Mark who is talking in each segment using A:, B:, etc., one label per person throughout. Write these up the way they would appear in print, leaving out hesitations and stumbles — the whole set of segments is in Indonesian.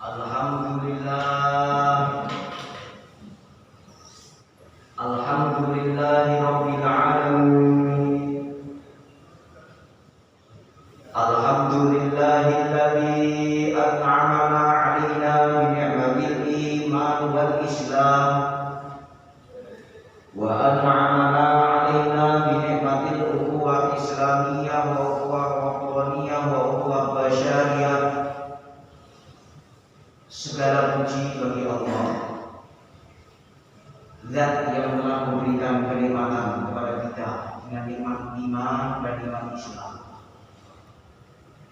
A: Alhamdulillah, alhamdulillahi rabbil alamin. Alhamdulillahilladzi an'amana 'alaina bi ni'matil iman wal islam wa an'amana 'alaina bi ni'matil ukhuwah islamiyah wa ukhuwah waqtaniyah wa ukhuwah basyariyah. Segala puji bagi Allah, Zat yang telah memberikan kenikmatan kepada kita dengan nikmat iman dan nikmat Islam,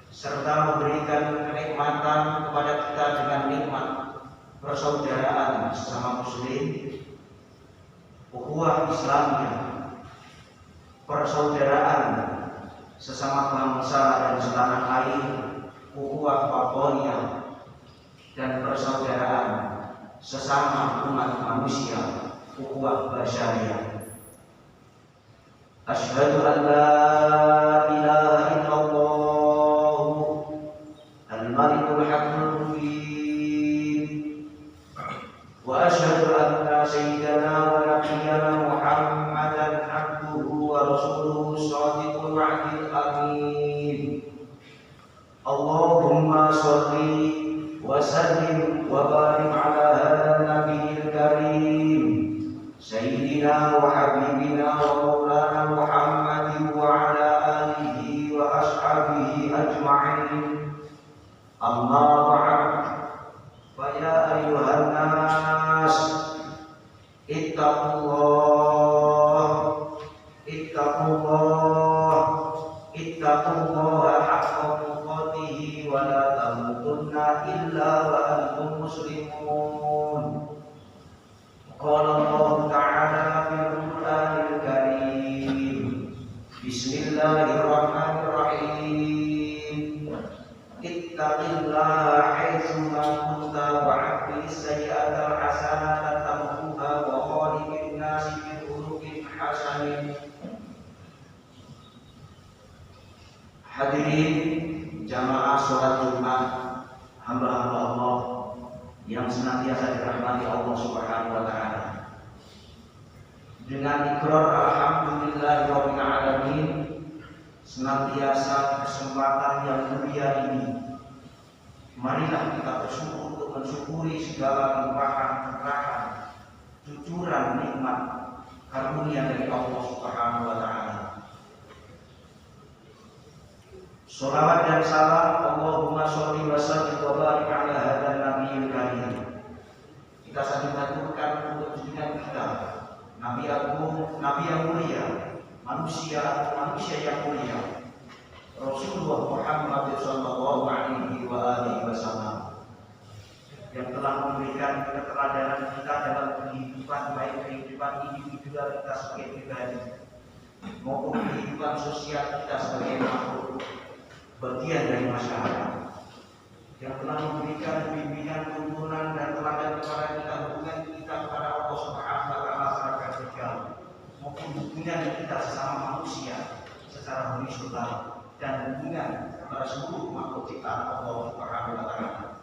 A: serta memberikan kenikmatan kepada kita dengan nikmat persaudaraan sesama muslim, ukhuwah Islamiyah, persaudaraan sesama bangsa dan setanah air, ukhuwah waqtaniyah, dan persaudaraan sesama umat manusia, ukhuwah basyariyah. Asyhadu an la ilaha illallah al-malikul haqqul mubin wa asyhadu anna sayyidana wa nabiyyana Muhammadan abduhu wa rasuluhu shadiqul wa'dil amin. Allahumma sholli wa sallim wa barik ala hadha nabiyil karim sayyidina wa habibina wa maulana Muhammadin wa ala alihi wa ashabihi ajma'in. Amma ba'd, fa ya ayyuhan nas ittaqullah haqqa tuqatih wa la tamutunna illa wa antum muslimun. Qala Allah ta'ala fil Qur'anil Karim, Bismillahirrahmanirrahim. Ittaqillaha haitsu ma kunta wa'ti sayyi'atal hasanata tamhuha wa khaliqin nasi bi khuluqin hasanin. Hadirin jamaah sholat Jumat, hamba-hamba Allah yang senantiasa dirahmati Allah Subhanahu wa taala. Dengan ikrar alhamdulillahirabbil alamin, senantiasa kesempatan yang mulia ini, marilah kita bersyukur untuk mensyukuri segala limpahan berkah, cucuran nikmat karunia dari Allah Subhanahu wa taala. Sholawat dan salam Allahumma sholli wa sallim wa barik ala hadzal nabiyil karim. Kita saling mengaturkan untuk junjungan kita, Nabi Agung, Nabi yang mulia, manusia yang mulia, Rasulullah Muhammad sallallahu alaihi wa alihi wasallam, yang telah memberikan keteladanan kita dalam kehidupan, baik kehidupan individual kita sebagai pribadi maupun kehidupan sosial kita sebagai makhluk bagian dari masyarakat, yang telah memberikan bimbingan, tuntunan dan teladan kepada kita, hubungan kita kepada Allah Subhanahu wa taala secara vertikal maupun hubungan kita sesama manusia secara horizontal dan hubungan kepada seluruh makhluk ciptaan Allah Subhanahu wa taala.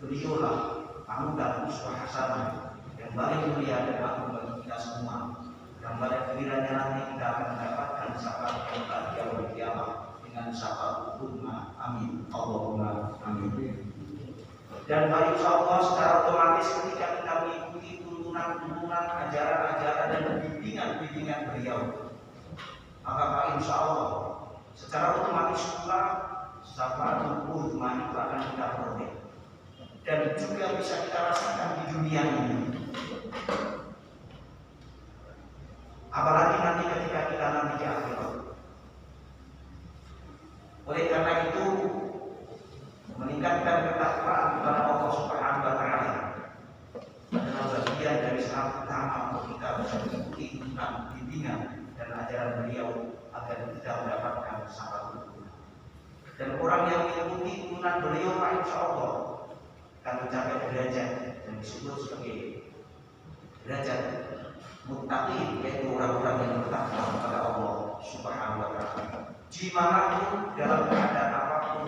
A: Beliaulah anugerah uswah hasanah yang paling mulia dan agung bagi kita semua, yang pada gilirannya nanti kita akan mendapatkan syafaat yang bahagia yaumul qiyamah dengan syafaat umma. Amin, Allahumma amin. Dan insya Allah secara otomatis ketika kita mengikuti tuntunan ajaran-ajaran dan bimbingan beliau, maka insya Allah secara otomatis pula syafaat umma itu akan kita peroleh dan juga bisa kita rasakan di dunia ini. Apalagi nanti ketika kita nanti di akhirat. Oleh karena itu, meningkatkan ketakwaan kepada Allah Subhanahu wa taala adalah bagian dari syarat utama untuk kita bisa mengikuti bimbingan dan ajaran beliau agar kita mendapatkan syafaat umma. Dan orang yang mengikuti tuntunan beliau, insya Allah akan mencapai derajat yang disebut sebagai derajat muttaqin, yaitu orang-orang yang bertakwa kepada Allah Subhanahu wa taala. Dimanapun, dalam keadaan apapun,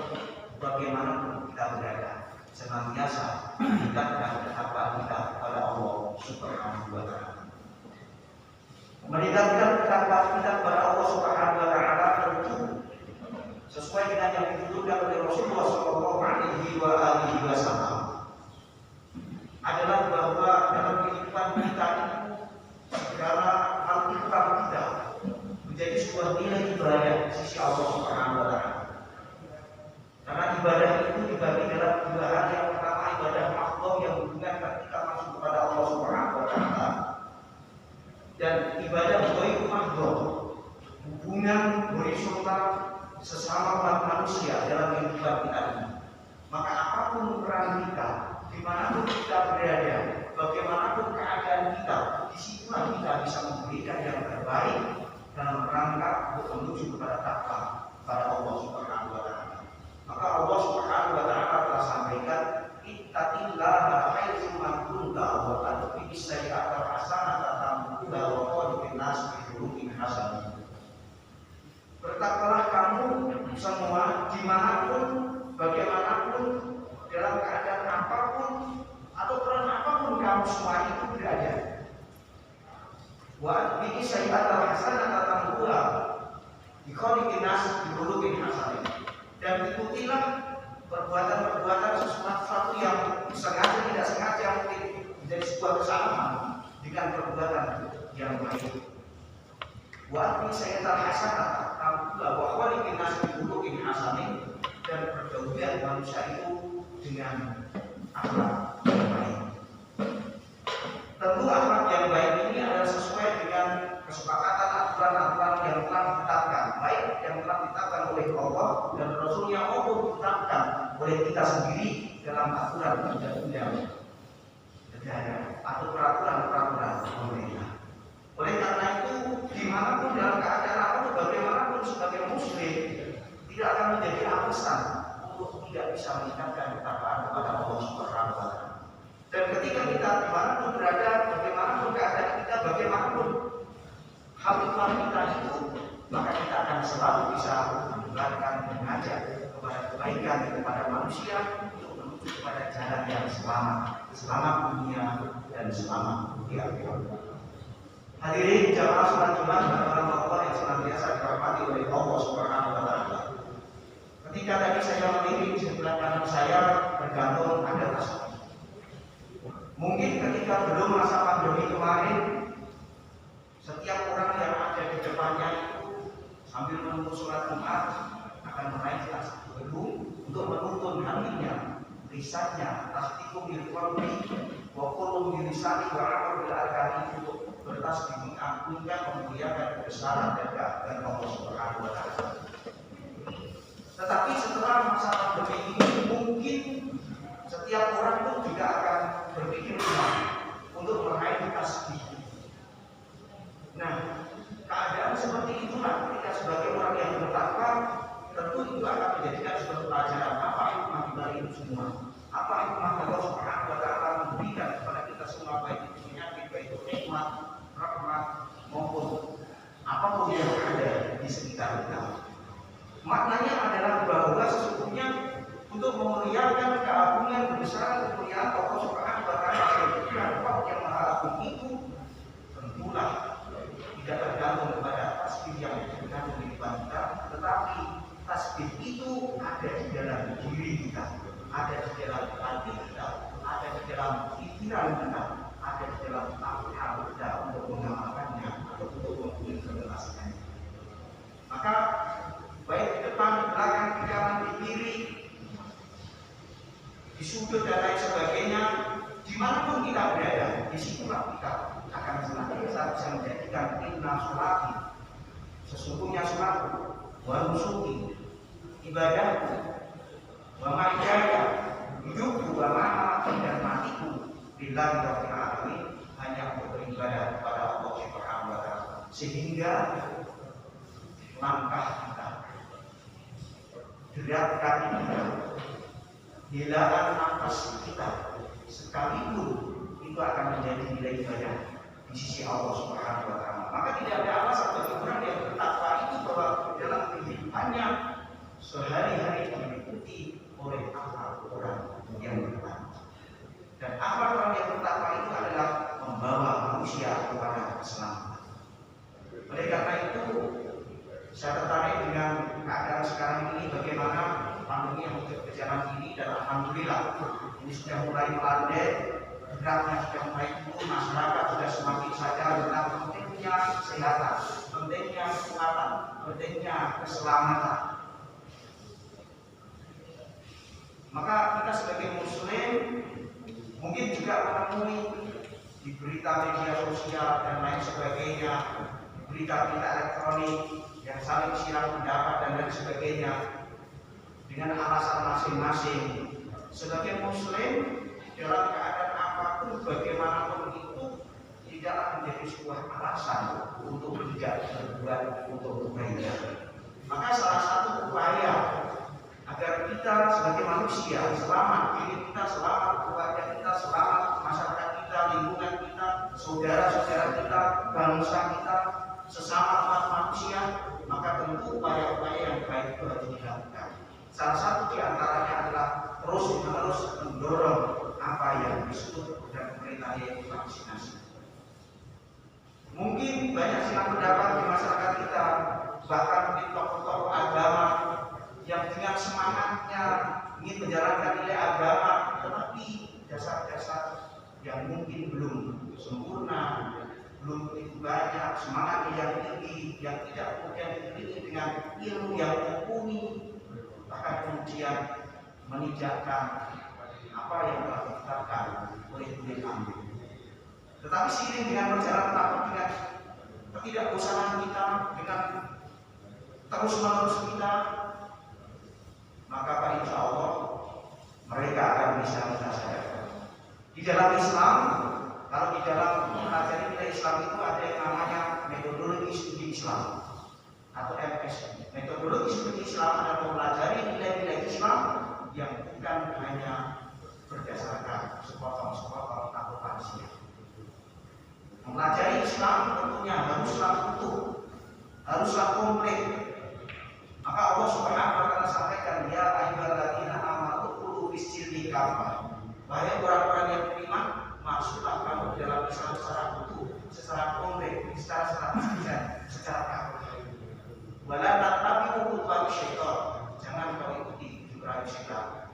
A: bagaimanapun kita berada, senantiasa meningkatkan ketakwaan kita kepada Allah Subhanahu wa taala. Meningkatkan ketakwaan kita kepada Allah Subhanahu wa taala tentu sesuai dengan yang dituturkan oleh Rasulullah sallallahu alaihi wasallam adalah bahwa dalam kehidupan kita ini segala hal ibadah kita menjadi sebuah nilai ibadah di sisi Allah Subhanahu wa taala. Karena ibadah itu dibagi dalam dua hal. Yang pertama ibadah makhluk yang menghubungkan kita masuk kepada Allah Subhanahu wa taala, dan ibadah ghaib makhluk, hubungan horizontal sesama umat manusia dalam kehidupan kita ini. Maka apapun peran kita, dimanapun kita berada, bagaimanapun keadaan kita, disitulah kita bisa memberikan yang terbaik dalam rangka untuk menuju kepada takwa pada Allah Subhanahu wa taala. Maka Allah Subhanahu wa taala telah sampaikan, ittaqillaha haitsu ma kunta wa atqi sayyi'ata hasanata tamhuha wa qul nas bi khuluqin hasan. Bertakwalah kamu semua dimanapun, bagaimanapun, dalam keadaan apapun atau peran apapun kamu semua itu berada. Wa atqi sayyi'ata hasanata tamhuha bi khuluqin nas bi khuluqin hasan. Dan ikutilah perbuatan-perbuatan sesuatu yang sengaja tidak sengaja mungkin menjadi sebuah kesalahan dengan perbuatan yang baik. Wa fi sayyi'atil hasanah tambuha wa khaliqin nas bi khuluqin hasanin, dan pergaulan manusia itu dengan akhlak yang baik. Tentu akhlak yang baik ini adalah sesuai dengan kesepakatan aturan-aturan yang telah ditetapkan, baik yang telah ditetapkan oleh Allah dan Rasulnya maupun ditetapkan oleh kita sendiri dalam aturan undang-undang negara atau peraturan-peraturan pemerintah. Oleh karena itu, dimanapun dalam keadaan apapun, bagaimanapun sebagai muslim tidak akan menjadi alasan untuk tidak bisa meningkatkan ketakwaan kepada Allah Subhanahu wa taala. Dan ketika kita dimanapun berada, bagaimanapun keadaan kita, bagaimanapun hal ikhwan kita itu, maka kita akan selalu bisa menyebarkan, mengajak kepada kebaikan kepada manusia untuk menuju kepada jalan yang selamat dunia dan selamat di akhirat. Hadirin jamaah salat Jumat pada Allah yang senantiasa dirahmati oleh Allah Subhanahu wa taala. Ketika tadi saya melirik sebelah kanan saya bergantung ada tasbih. Mungkin ketika belum masa pandemi kemarin, setiap orang yang ada di depannya itu sambil menunggu sholat Jumat akan meraih tasbih gedung untuk menuntun hatinya, lisannya, tasbihum bil qalbi wa qulubum bil lisani wa amal bil arkani, untuk bertasbih mengagungkan, memuliakan kebesaran dan keagungan Allah Subhanahu wa taala. Tetapi setelah masa pandemi ini, mungkin setiap orang pun juga akan berpikir ulang untuk meraih tasbih. Nah, keadaan seperti itulah ketika sebagai orang yang bertakwa, tentu itu akan menjadikan sebuah pelajaran apa hikmah di balik itu semua. Apa hikmah Allah Subhanahu wa taala memberikan kepada kita semua, baik itu penyakit, baik itu nikmat, rahmat, maupun apapun yang ada di sekitar kita. Maknanya adalah bahwa sesungguhnya untuk memuliakan keagungan, kebesaran, kemuliaan Allah Subhanahu wa taala sebagai Allah yang Maha Agung itu, tentulah tidak tergantung kepada tasbih yang tergantung di depan kita, tetapi tasbih itu ada di dalam diri kita, ada di dalam hati kita, ada di dalam pikiran kita, ada di dalam akal kita untuk mengamalkannya atau untuk mengimplementasikannya. Maka baik di depan, di belakang, di kanan, di kiri, di sudut dan lain sebagainya, dimanapun kita berada, disitulah kita akan senantiasa bisa menjadikan inna sholati, sesungguhnya sholatku, wa nusuki, ibadahku, wa mahyaya, hidupku, wa mamati, dan matiku, billahi rabbil alamin, hanya untuk beribadah kepada Allah Subhanahu wa taala. Sehingga langkah kita, gerak kaki kita, hilangan nafas kita, sekalipun itu akan menjadi nilai ibadah di sisi Allah Subhanahu wa taala. Maka tidak ada alasan bagi orang yang bertakwa itu bahwa dalam kehidupannya sehari-hari diikuti oleh akhlak orang yang bertakwa. alhamdulillah ini sudah mulai melandai, geraknya sudah mulai turun, masyarakat sudah semakin sadar tentang pentingnya kesehatan, pentingnya kekuatan, pentingnya keselamatan. Maka kita sebagai muslim mungkin juga menemui di berita media sosial dan lain sebagainya, berita-berita elektronik yang saling silang pendapat dan lain sebagainya dengan alasan masing-masing. Sebagai muslim dalam keadaan apapun bagaimanapun itu tidaklah menjadi sebuah alasan untuk tidak berbuat untuk kebaikan. Maka salah satu upaya agar kita sebagai manusia selamat, diri kita selamat, keluarga kita selamat, masyarakat kita, lingkungan kita, saudara-saudara kita, bangsa kita, sesama umat manusia, maka tentu upaya-upaya yang baik itu harus dilakukan. Salah satu di antaranya adalah terus-menerus mendorong apa yang disebut dan pemerintah yaitu vaksinasi. Mungkin banyak silang pendapat di masyarakat kita, bahkan di tokoh-tokoh agama yang dengan semangatnya ingin menjalankan nilai agama, tetapi dasar-dasar yang mungkin belum sempurna, belum begitu banyak, semangat yang tinggi, yang tidak kemudian diiringi dengan ilmu yang mumpuni, bahkan kemudian meninggalkan apa yang telah ditetapkan oleh Ulil Amri. Tetapi seiring dengan perjalanan waktu, dengan ketidakbosanan kita, dengan terus-menerus kita, maka insya Allah mereka akan bisa kita sadarkan. Di dalam Islam, kalau di dalam mempelajari nilai Islam itu ada yang namanya metodologi studi Islam atau MSI. Metodologi studi Islam adalah mempelajari nilai-nilai Islam yang bukan hanya berdasarkan sepotong-sepotong atau tafsir. Mempelajari Islam tentunya haruslah utuh, haruslah komplit. Maka Allah Subhanahu wa taala sampaikan, ya ayyuhalladzina amanu qulu bis-silmi kafah. Wahai orang-orang yang beriman, masuklah kamu dalam Islam secara utuh, secara komplit, secara konsisten, secara kafah. Wala tattabi'u khutuwati syaitan. Jangan kau ikuti jurus syaitan.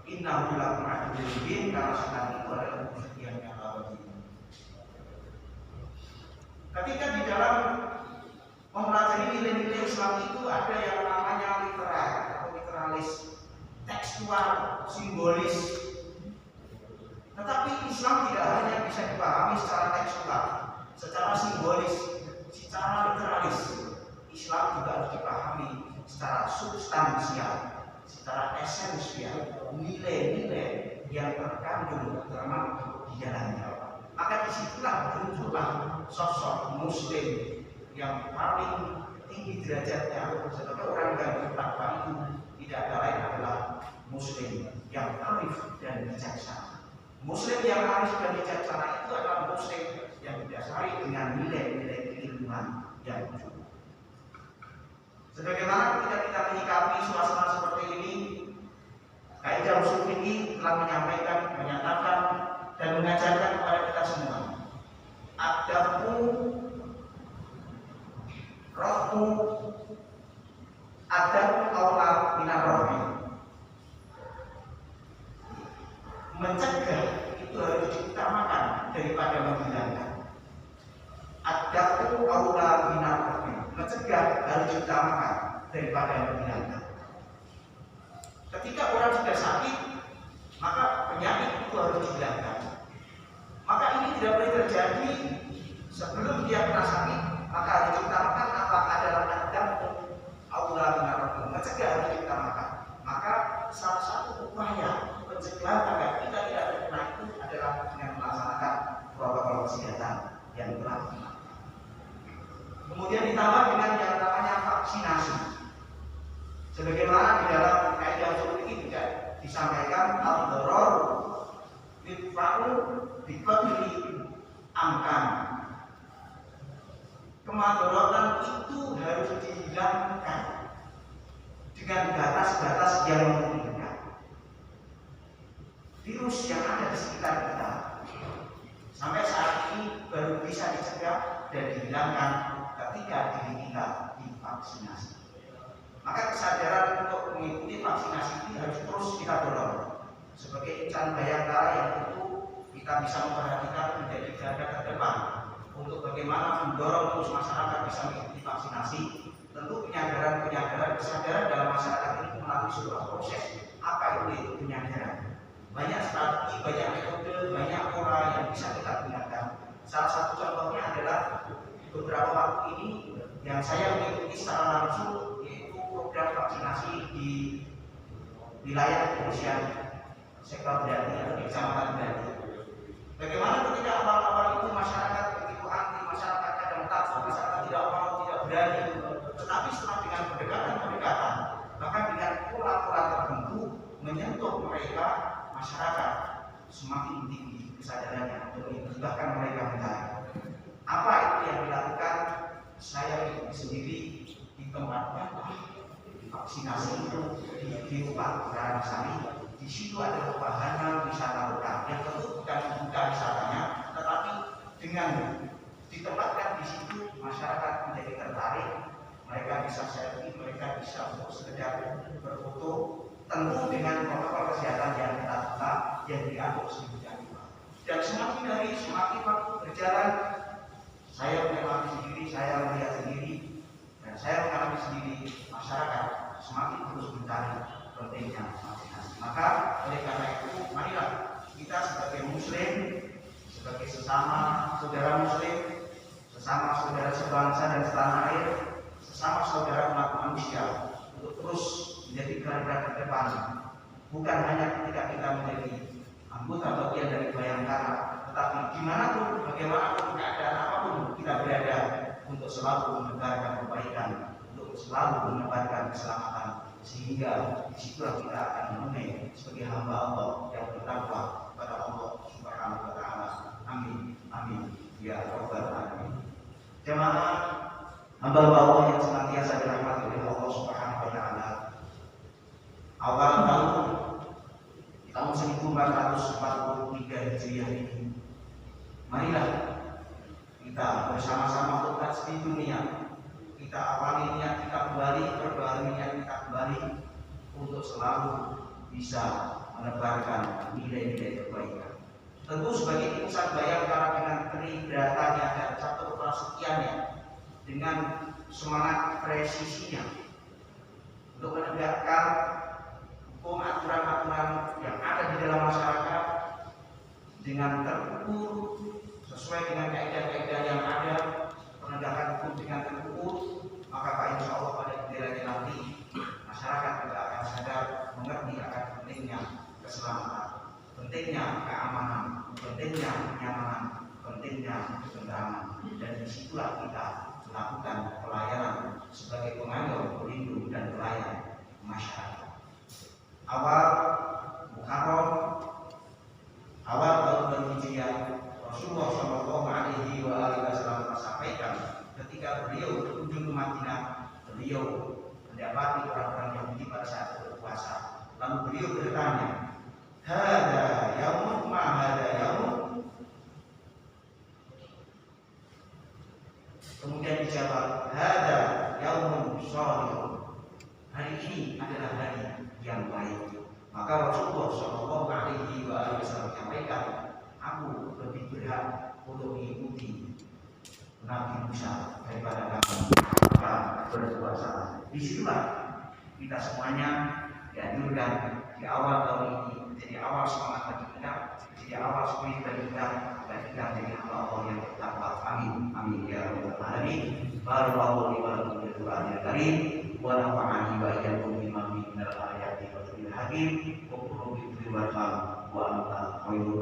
A: Innahu lakum aduwwun mubin, karena syaitan itu adalah musuh yang nyata bagi. Ketika di dalam mempelajari nilai-nilai Islam itu ada yang namanya literal atau literalis, tekstual, simbolis. Tetapi Islam tidak hanya bisa dipahami secara tekstual, secara simbolis, secara literalis. Islam juga harus dipahami secara substansial, secara esensial, nilai-nilai yang terkandung termasuk di dalamnya. Maka disitulah muncullah sosok muslim yang paling tinggi derajatnya sebagai orang yang bertakwa itu tidak ada lain adalah muslim yang arif dan bijaksana. Muslim yang arif dan bijaksana itu adalah muslim yang didasari dengan nilai-nilai keilmuan yang cukup. Sebagaimana ketika kita menyikapi suasana seperti ini, kaidah usul fikih telah menyampaikan, menyatakan dan mengajarkan kepada kita semua, adabu rohmu adab aulad minar rohmi. Mencegah itu harus diutamakan daripada menghilangkan. Adabu aulad minar rohmi. Mencegah harus diutamakan daripada menghilangkan. Ketika orang sudah sakit, maka penyakit itu harus dihilangkan. Maka ini tidak boleh terjadi sebelum dia kena sakit. Maka harus diutamakan apa adalah adab aula minarrohim, mencegah harus diutamakan. Maka salah satu upaya pencegahan agar kita tidak terkena itu adalah dengan melaksanakan protokol kesehatan yang telah dilakukan. Kemudian ditambah dengan yang namanya vaksinasi. Sebagaimana di dalam kaidah usul fikih juga disampaikan al-dharar yudfa'u biqadri amkan. Kemadharatan itu harus dihilangkan dengan batas-batas yang memungkinkan. Virus yang ada di sekitar kita sampai saat ini baru bisa dicegah dan dihilangkan ketika diri kita divaksinasi. Maka kesadaran untuk mengikuti vaksinasi ini harus terus kita dorong. sebagai insan bayangkara yang tentu kita bisa memperhatikan menjadi garda terdepan untuk bagaimana mendorong terus masyarakat bisa mengikuti vaksinasi. Tentu penyadaran kesadaran dalam masyarakat ini melalui sebuah proses. Apa itu penyadaran? Banyak strategi, banyak metode, banyak pola yang bisa kita gunakan. Salah satu contohnya adalah beberapa waktu ini yang saya mengikuti secara langsung yaitu program vaksinasi di wilayah kepolisian sektor Dadi atau di Kecamatan Dadi. Bagaimana ketika awal-awal itu masyarakat begitu anti, masyarakat kadang takut, masyarakat tidak mau, tidak berani. Tetapi setelah dengan pendekatan, bahkan dengan pola-pola tertentu menyentuh mereka, masyarakat semakin tinggi kesadarannya untuk bahkan mereka mencari. Apa itu yang dilakukan? Saya ikuti sendiri di tempatnya vaksinasi itu di Upah Karangsari. Di situ ada wahana wisata lokal yang tentu bukan membuka wisatanya, tetapi dengan ditempatkan di situ masyarakat menjadi tertarik. Mereka bisa selfie, mereka bisa untuk sekedar berfoto, tentu dengan protokol kesehatan yang ketat yang diatur sedemikian rupa. Dan semakin hari semakin waktu berjalan, saya mengalami sendiri, saya melihat sendiri, dan saya mengalami sendiri masyarakat semakin terus mencari pentingnya vaksinasi. Maka oleh karena itu, marilah kita sebagai Muslim, sebagai sesama saudara Muslim, sesama saudara sebangsa dan setanah air, sesama saudara umat manusia, untuk terus menjadi garda terdepan. Bukan hanya ketika kita menjadi anggota bagian dari Bayangkara, tetapi dimanapun, bagaimanapun keadaan apapun kita berada, untuk selalu menebarkan kebaikan, untuk selalu menebarkan keselamatan, sehingga disitulah kita akan menunai sebagai hamba Allah yang bertakwa kepada Allah Subhanahu wa Ta'ala. Amin, amin, ya Rabbal alamin. Jemaah hamba Allah yang senantiasa dirahmati oleh Allah Subhanahu wa Ta'ala. Awal tahun 1443 Hijriah ini, marilah kita bersama-sama umat di dunia, kita awali niat kita kembali, perbarui niat kita kembali untuk selalu bisa menebarkan nilai-nilai kebaikan. Tentu sebagai insan Bayangkara dengan keridratannya dan catur prasetyanya, dengan semangat presisinya untuk menegakkan hukum aturan-aturan yang ada di dalam masyarakat dengan terukur sesuai dengan kaidah-kaidah yang ada, penegakan hukum dengan terukur, maka insya Allah pada gilirannya nanti masyarakat juga akan sadar mengerti akan pentingnya keselamatan, pentingnya keamanan, pentingnya kenyamanan, pentingnya ketentraman, dan disitulah kita melakukan pelayanan sebagai pengayom, pelindung dan pelayan masyarakat. Awal Muharram, awal tahun Hijriah, Rasulullah Shallallahu Alaihi Wasallam sampaikan ketika beliau berkunjung ke Madinah, beliau mendapati orang-orang Yahudi pada saat berpuasa. Lalu beliau bertanya, "Hada yaumun ma hada yaumun?" Kemudian dijawab, "Hada yaumun shalihun." Hari ini adalah hari yang baik. Maka Rasulullah Shallallahu Alaihi Wasallam menyampaikan, aku lebih berhak untuk mengikuti Nabi Musa daripada kamu berpuasa. Disitulah kita semuanya dianjurkan di awal tahun ini menjadi awal semangat bagi kita, menjadi awal spirit bagi kita, dan kita menjadi hamba Allah yang bertakwa. Amin, amin ya rabbal alamin. Barakallahu li wa lakum bil Qur'anil karim wa nafa'ani wa iyyakum bima fihi minal ayati wa dhikril hakim wa qul rabbi ighfir warham wa anta khairur